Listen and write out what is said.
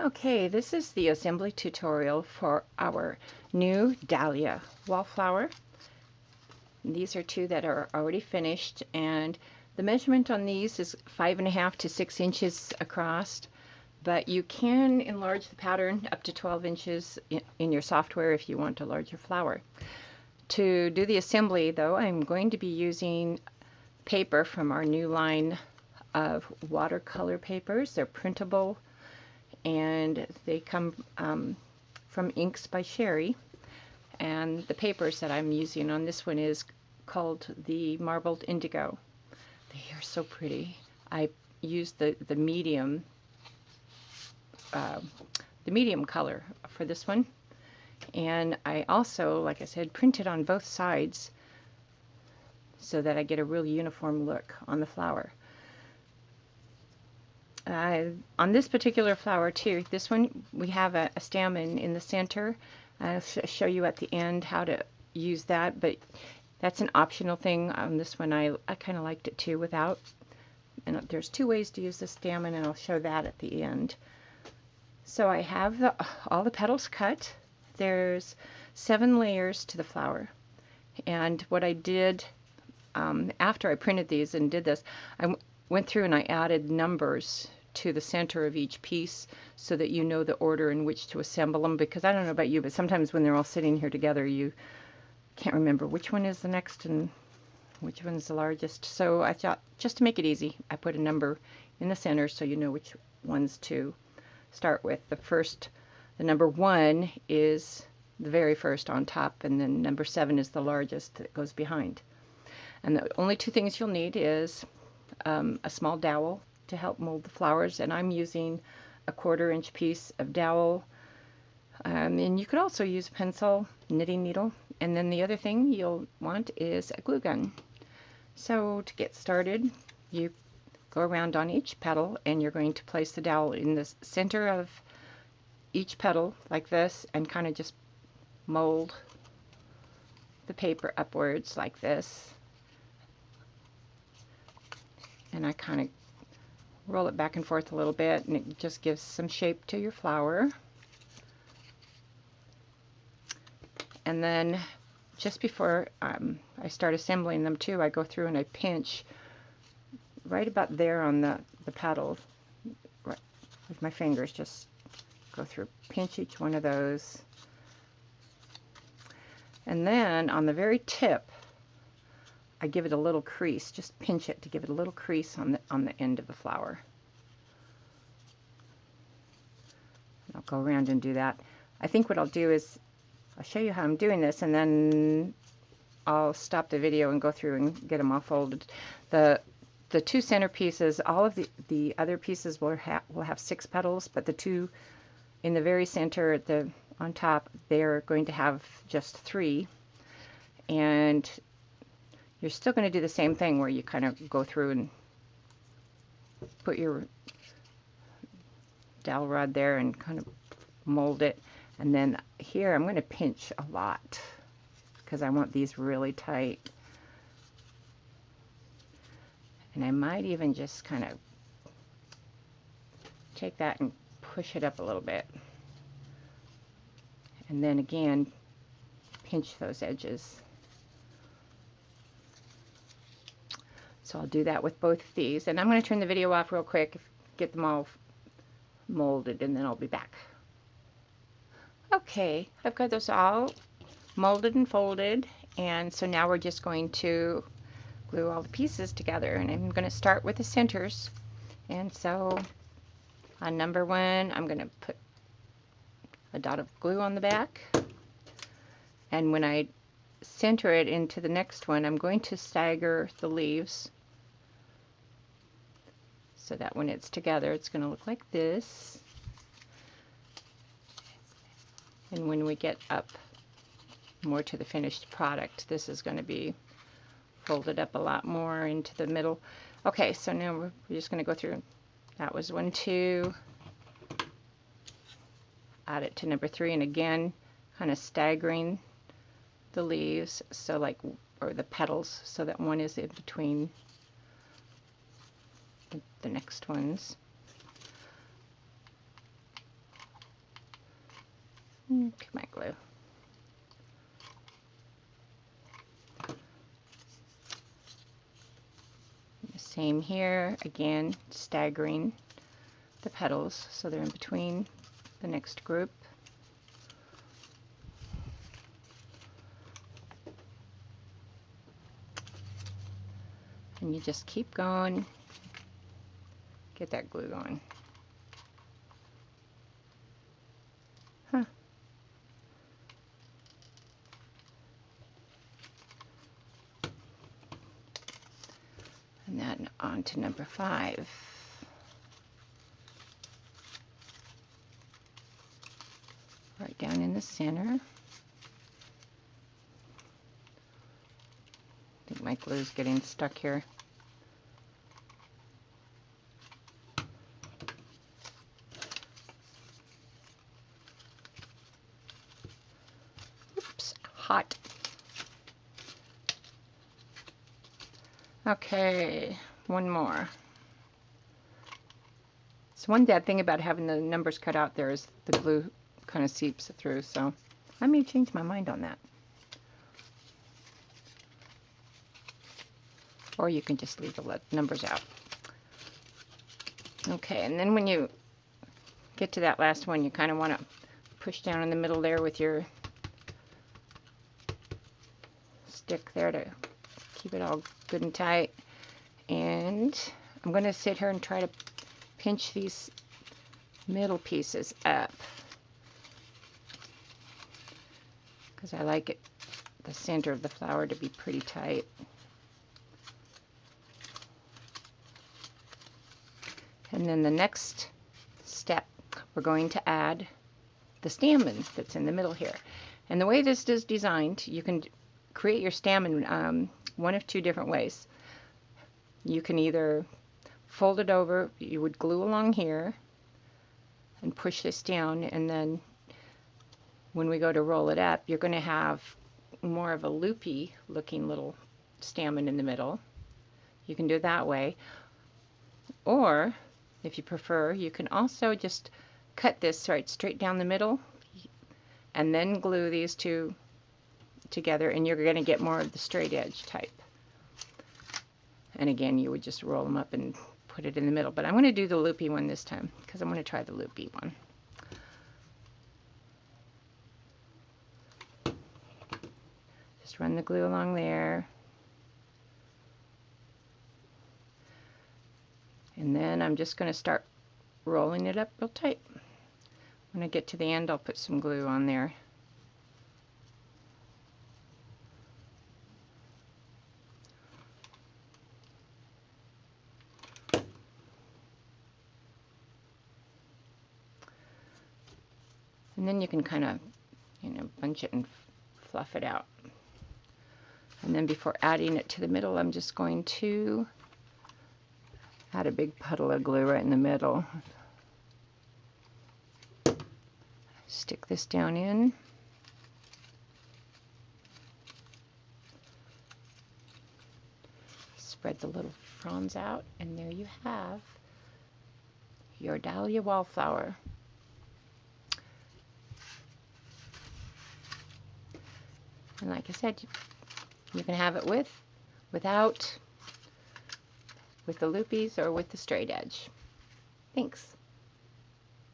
Okay, this is the assembly tutorial for our new Dahlia Wall Flower. These are two that are already finished, and the measurement on these is 5.5 to 6 inches across, but you can enlarge the pattern up to 12 inches in your software if you want a larger flower. To do the assembly, though, I'm going to be using paper from our new line of watercolor papers. They're printable, and they come from Inks by Sherry. And the papers that I'm using on this one is called the Marbled Indigo. They are so pretty. I used the medium color for this one, and I also, like I said, printed on both sides so that I get a real uniform look on the flower. On this particular flower too, this one we have a stamen in the center. I'll show you at the end how to use that, but that's an optional thing. On this one I kind of liked it too without. And there's two ways to use the stamen, and I'll show that at the end. So I have all the petals cut. There's 7 layers to the flower, and what I did after I printed these and did this, I went through and I added numbers to the center of each piece so that you know the order in which to assemble them, because I don't know about you, but sometimes when they're all sitting here together you can't remember which one is the next and which one's the largest. So I thought, just to make it easy, I put a number in the center so you know which ones to start with. The number 1 is the very first on top, and then number 7 is the largest that goes behind. And the only 2 things you'll need is a small dowel to help mold the flowers, and I'm using a 1/4 inch piece of dowel, and you could also use a pencil, knitting needle, and then the other thing you'll want is a glue gun. So to get started, you go around on each petal and you're going to place the dowel in the center of each petal like this, and kind of just mold the paper upwards like this. And I kind of roll it back and forth a little bit, and it just gives some shape to your flower. And then just before I start assembling them too, I go through and I pinch right about there on the petal, right, with my fingers. Just go through, pinch each one of those, and then on the very tip I give it a little crease. Just pinch it to give it a little crease on the end of the flower. And I'll go around and do that. I think what I'll do is I'll show you how I'm doing this, and then I'll stop the video and go through and get them all folded. The 2 center pieces, all of the other pieces will have 6 petals, but the 2 in the very center on top, they're going to have just 3. And you're still going to do the same thing where you kind of go through and put your dowel rod there and kind of mold it. And then here I'm going to pinch a lot because I want these really tight. And I might even just kind of take that and push it up a little bit. And then again, pinch those edges. So I'll do that with both of these, and I'm going to turn the video off real quick, get them all molded, and then I'll be back. Okay, I've got those all molded and folded, and so now we're just going to glue all the pieces together, and I'm going to start with the centers. And so on number 1, I'm going to put a dot of glue on the back, and when I center it into the next one, I'm going to stagger the leaves so that when it's together it's going to look like this. And when we get up more to the finished product, this is going to be folded up a lot more into the middle. Okay, so now we're just going to go through. That was 1, 2. Add it to number 3, and again kind of staggering the leaves, so like, or the petals, so that one is in between the next ones. Pick my glue. The same here, again, staggering the petals so they're in between the next group. And you just keep going, get that glue going. Huh. And then on to number 5. Right down in the center. I think my glue's getting stuck here. Oops, hot. Okay, one more. So one bad thing about having the numbers cut out there is the glue kind of seeps through, so I may change my mind on that. Or you can just leave the numbers out. Okay, and then when you get to that last one, you kind of want to push down in the middle there with your stick there to keep it all good and tight. And I'm going to sit here and try to pinch these middle pieces up, because I like it, the center of the flower, to be pretty tight. And then the next step, we're going to add the stamen that's in the middle here. And the way this is designed, you can create your stamen one of 2 different ways. You can either fold it over, you would glue along here and push this down, and then when we go to roll it up, you're going to have more of a loopy looking little stamen in the middle. You can do it that way. Or if you prefer, you can also just cut this right straight down the middle and then glue these 2 together, and you're going to get more of the straight edge type. And again, you would just roll them up and put it in the middle. But I'm going to do the loopy one this time, because I'm going to try the loopy one. Just run the glue along there. And then I'm just going to start rolling it up real tight. When I get to the end, I'll put some glue on there. And then you can kind of, bunch it and fluff it out. And then before adding it to the middle, I'm just going to add a big puddle of glue right in the middle. Stick this down in. Spread the little fronds out, and there you have your Dahlia Wall Flower. And like I said, you can have it with, without, with the loopies, or with the straight edge. Thanks.